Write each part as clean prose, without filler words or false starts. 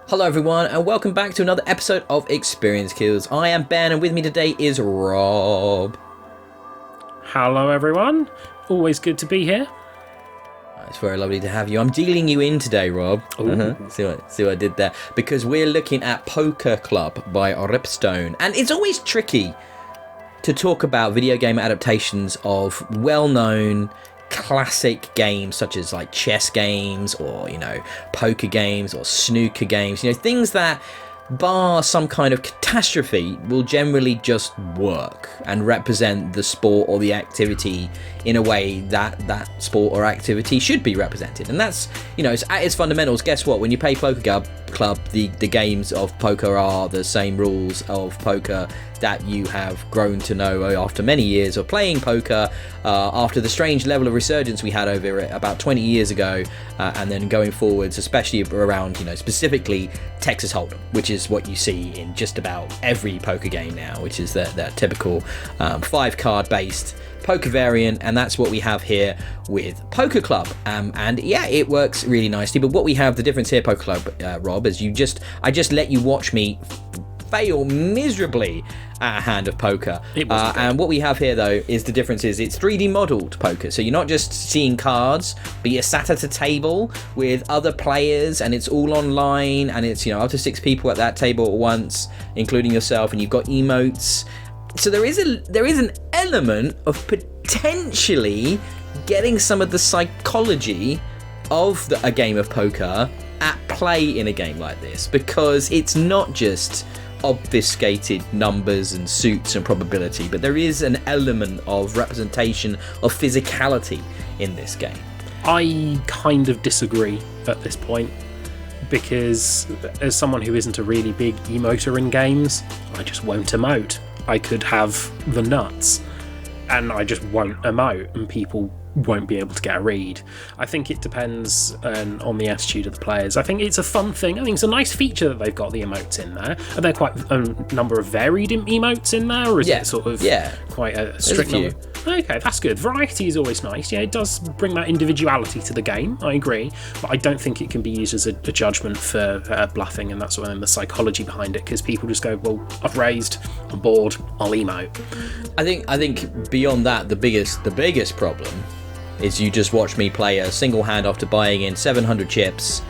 Hello everyone and welcome back to another episode of Experience Kills. I am Ben and with me today is Rob. Hello everyone, always good to be here. It's very lovely to have you. I'm dealing you in today, Rob. See what I did there? Because we're looking at Poker Club by Ripstone, and it's always tricky to talk about video game adaptations of well-known classic games such as like chess games or poker games or snooker games, things that bar some kind of catastrophe will generally just work and represent the sport or the activity in a way that that sport or activity should be represented. And that's, it's at its fundamentals. Guess what? When you play Poker Club, the games of poker are the same rules of poker that you have grown to know after many years of playing poker, after the strange level of resurgence we had over it about 20 years ago, and then going forwards, especially around, specifically Texas Hold'em, which is what you see in just about every poker game now, which is the typical 5-card based poker variant, and that's what we have here with Poker Club. And yeah, it works really nicely. But what we have, the difference here, Poker Club, Rob, is I just let you watch me fail miserably at a hand of poker. And what we have here though is the difference is it's 3D modeled poker, so you're not just seeing cards, but you're sat at a table with other players, and it's all online, and it's up to 6 people at that table at once, including yourself, and you've got emotes. So there is an element of potentially getting some of the psychology of a game of poker at play in a game like this, because it's not just obfuscated numbers and suits and probability, but there is an element of representation of physicality in this game. I kind of disagree at this point, because as someone who isn't a really big emoter in games, I just won't emote. I could have the nuts and I just won't emote, and people won't be able to get a read. I think it depends on the attitude of the players. I think it's a fun thing. I think it's a nice feature that they've got the emotes in there. Are there quite a number of varied emotes in there, or is it sort of quite a strict number? Okay, that's good. Variety is always nice. Yeah, it does bring that individuality to the game, I agree, but I don't think it can be used as a judgment for bluffing and that sort of thing, the psychology behind it, because people just go, well, I've raised, I'm bored, I'll emote. I think beyond that, the biggest problem is you just watch me play a single hand after buying in 700 chips,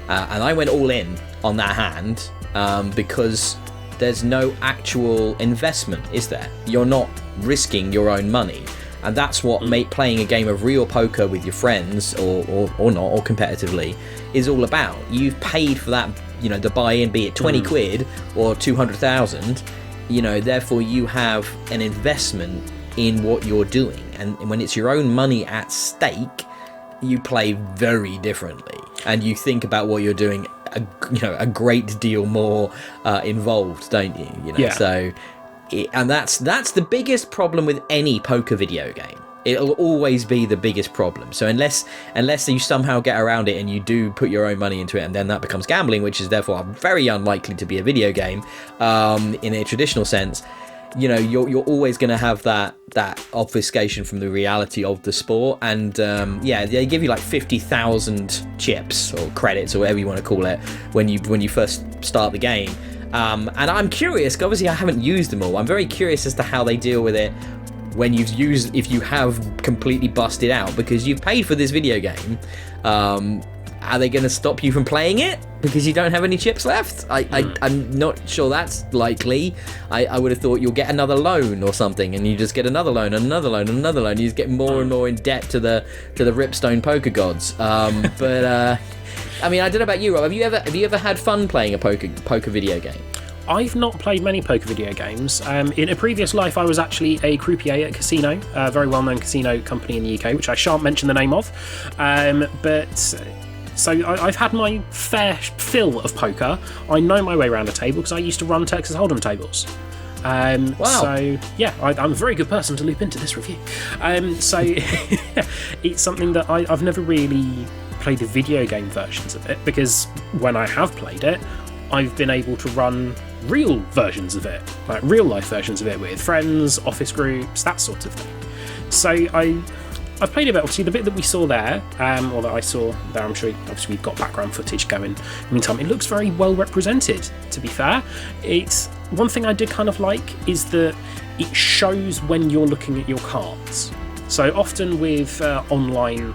and I went all in on that hand, because there's no actual investment, is there? You're not risking your own money, and that's what playing a game of real poker with your friends or not, or competitively, is all about. You've paid for that, the buy-in, be it 20 quid or 200,000, therefore you have an investment in what you're doing, and when it's your own money at stake, you play very differently, and you think about what you're doing a great deal more involved, don't you? So and that's the biggest problem with any poker video game. It'll always be the biggest problem. So unless you somehow get around it and you do put your own money into it, and then that becomes gambling, which is therefore very unlikely to be a video game in a traditional sense, you're always going to have that obfuscation from the reality of the sport. And they give you like 50,000 chips or credits or whatever you want to call it when you first start the game. And I'm curious, obviously I haven't used them all. I'm very curious as to how they deal with it when if you have completely busted out, because you've paid for this video game. Are they going to stop you from playing it because you don't have any chips left? I'm not sure that's likely. I would have thought you'll get another loan or something, and you just get another loan, another loan, another loan. You just get more and more in debt to the Ripstone poker gods. But I mean, I don't know about you, Rob. Have you ever had fun playing a poker video game? I've not played many poker video games. In a previous life, I was actually a croupier at a casino, a very well-known casino company in the UK, which I shan't mention the name of. So I've had my fair fill of poker. I know my way around a table because I used to run Texas Hold'em tables. Wow. So yeah, I'm a very good person to loop into this review. So it's something that I've never really played the video game versions of it, because when I have played it, I've been able to run real versions of it, like real life versions of it with friends, office groups, that sort of thing. So I've played a bit. Obviously, the bit that we saw there, or that I saw there, I'm sure obviously we've got background footage going. In the meantime, it looks very well represented, to be fair. It's one thing I did kind of like is that it shows when you're looking at your cards. So often with online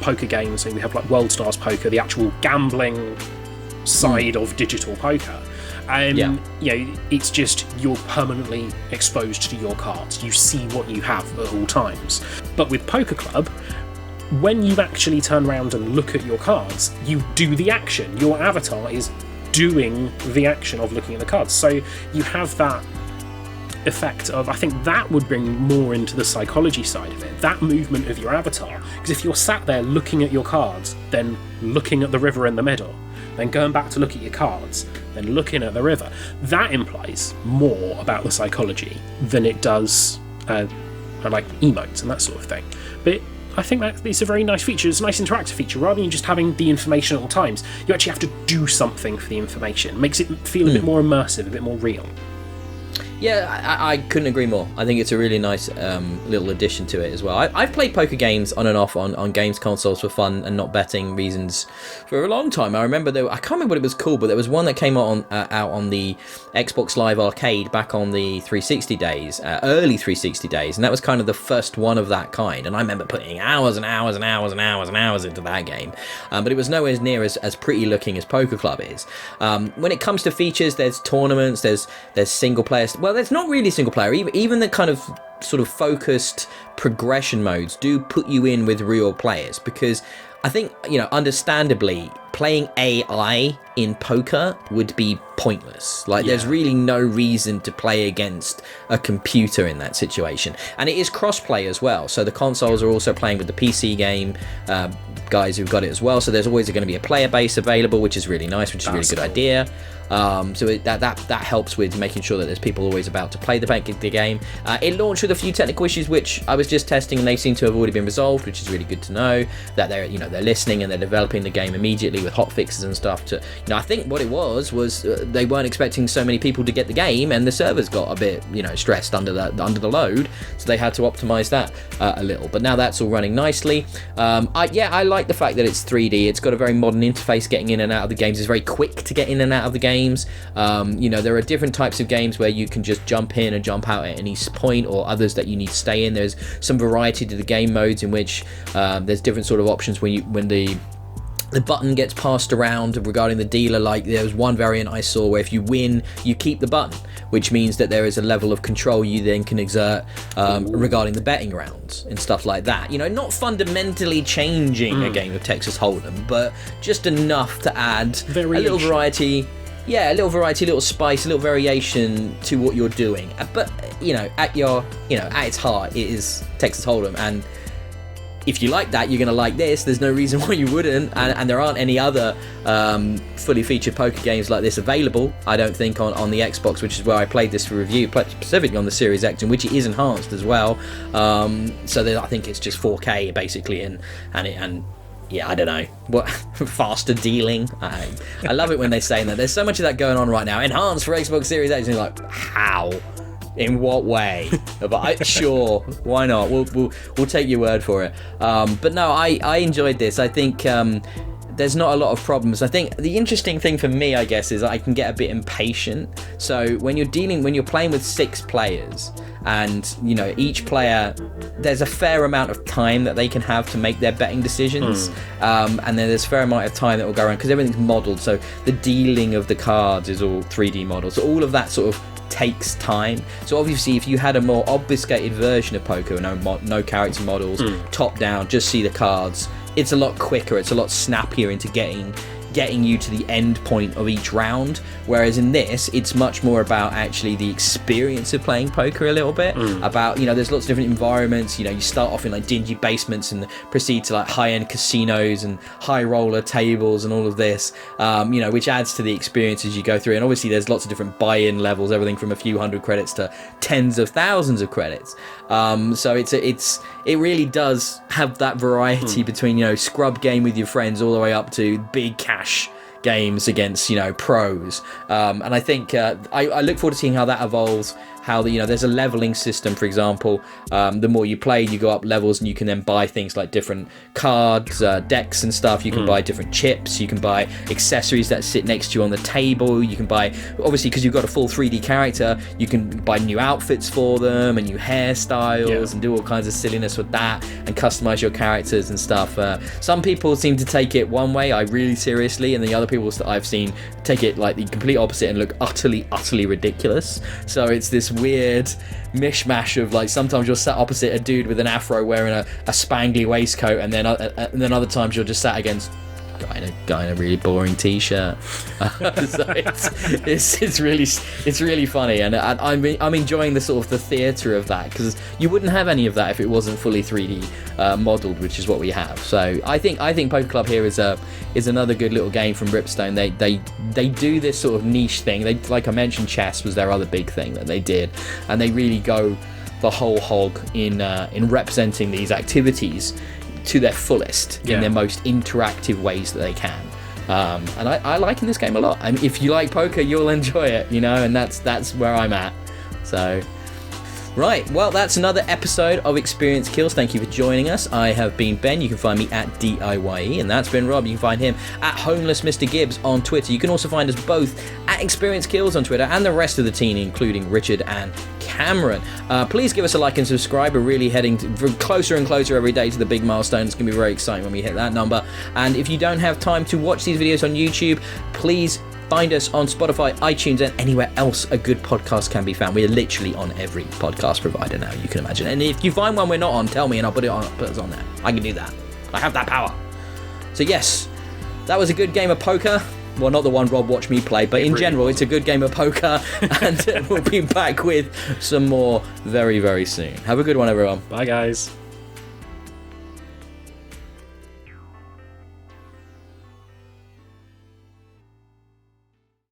poker games, so we have like World Stars Poker, the actual gambling side of digital poker. It's just you're permanently exposed to your cards. You see what you have at all times. But with Poker Club, when you actually turn around and look at your cards, you do the action. Your avatar is doing the action of looking at the cards. So you have that effect of, I think that would bring more into the psychology side of it, that movement of your avatar. Because if you're sat there looking at your cards, then looking at the river in the middle, then going back to look at your cards, then looking at the river, that implies more about the psychology than it does like emotes and that sort of thing. But I think that it's a very nice feature. It's a nice interactive feature. Rather than just having the information at all times, you actually have to do something for the information. It makes it feel a bit more immersive, a bit more real. Yeah, I couldn't agree more. I think it's a really nice little addition to it as well. I've played poker games on and off on games consoles for fun and not betting reasons for a long time. I remember I can't remember what it was called, but there was one that came out on the Xbox Live Arcade back on the 360 days, early 360 days, and that was kind of the first one of that kind. And I remember putting hours and hours and hours and hours and hours into that game, but it was nowhere near as pretty looking as Poker Club is. When it comes to features, there's tournaments, there's single player. Well, there's not really single player. Even the kind of sort of focused progression modes do put you in with real players, because I think, understandably, playing AI in poker would be pointless. There's really no reason to play against a computer in that situation. And it is cross-play as well. So the consoles are also playing with the PC game guys who've got it as well. So there's always going to be a player base available, which is really nice, which is a really good idea. So that helps with making sure that there's people always about to play the game. It launched with a few technical issues, which I was just testing, and they seem to have already been resolved, which is really good to know. That they're listening and they're developing the game immediately with hot fixes and stuff. I think what it was they weren't expecting so many people to get the game, and the servers got a bit stressed under the load, so they had to optimize that a little. But now that's all running nicely. I like the fact that it's 3D. It's got a very modern interface getting in and out of the games. It's very quick to get in and out of the games. There are different types of games where you can just jump in and jump out at any point, or others that you need to stay in. There's some variety to the game modes in which there's different sort of options when the button gets passed around regarding the dealer. Like there was one variant I saw where if you win, you keep the button, which means that there is a level of control you then can exert regarding the betting rounds and stuff like that. Not fundamentally changing a game of Texas Hold'em, but just enough to add a little variety. Yeah, a little variety, a little spice, a little variation to what you're doing. But at its heart, it is Texas Hold'em, and if you like that, you're going to like this. There's no reason why you wouldn't, and there aren't any other fully featured poker games like this available, I don't think, on the Xbox, which is where I played this for review, specifically on the Series X, in which it is enhanced as well. So I think it's just 4K basically, and yeah, I don't know what faster dealing. I love it when they say that. There's so much of that going on right now. Enhanced for Xbox Series X, and you're like, how? In what way? But sure, why not? We'll take your word for it. But no, I enjoyed this. I think there's not a lot of problems. I think the interesting thing for me, I guess, is I can get a bit impatient. So when you're playing with 6 players, and each player, there's a fair amount of time that they can have to make their betting decisions, and then there's a fair amount of time that will go around because everything's modeled. So the dealing of the cards is all 3D models. So all of that sort of takes time. So obviously, if you had a more obfuscated version of poker, no character models, top down, just see the cards, it's a lot quicker, it's a lot snappier into getting you to the end point of each round, whereas in this it's much more about actually the experience of playing poker a little bit. About there's lots of different environments. You start off in like dingy basements and proceed to like high-end casinos and high roller tables and all of this, which adds to the experience as you go through. And obviously there's lots of different buy-in levels, everything from a few hundred credits to tens of thousands of credits. So it really does have that variety between scrub game with your friends all the way up to big cash games against pros, and I think I look forward to seeing how that evolves how there's a leveling system, for example. The more you play, you go up levels, and you can then buy things like different cards, decks and stuff. You can buy different chips, you can buy accessories that sit next to you on the table, you can buy, obviously because you've got a full 3D character, you can buy new outfits for them and new hairstyles and do all kinds of silliness with that and customize your characters and stuff. Some people seem to take it one way, really seriously, and the other people that I've seen take it like the complete opposite and look utterly ridiculous. So it's this weird mishmash of like, sometimes you're sat opposite a dude with an afro wearing a spangly waistcoat, and then other times you're just sat against guy in a really boring t-shirt. So it's really funny, and I'm enjoying the sort of the theatre of that, because you wouldn't have any of that if it wasn't fully 3D modelled, which is what we have. So I think Poker Club here is another good little game from Ripstone. They do this sort of niche thing. They, like I mentioned, chess was their other big thing that they did, and they really go the whole hog in representing these activities to their fullest in their most interactive ways that they can. And I like in this game a lot. I mean, if you like poker, you'll enjoy it, and that's where I'm at. So, right, well, that's another episode of Experience Kills. Thank you for joining us. I have been Ben. You can find me at DIYE, and that's been Rob. You can find him at Homeless Mr. Gibbs on Twitter. You can also find us both at Experience Kills on Twitter, and the rest of the team, including Richard and Cameron. Please give us a like and subscribe. We're really heading closer and closer every day to the big milestone. It's going to be very exciting when we hit that number. And if you don't have time to watch these videos on YouTube, please find us on Spotify, iTunes, and anywhere else a good podcast can be found. We're literally on every podcast provider now, you can imagine. And if you find one we're not on, tell me and I'll put us on there. I can do that. I have that power. So yes, that was a good game of poker. Well, not the one Rob watched me play, but in general, it's a good game of poker, and we'll be back with some more very, very soon. Have a good one, everyone. Bye, guys.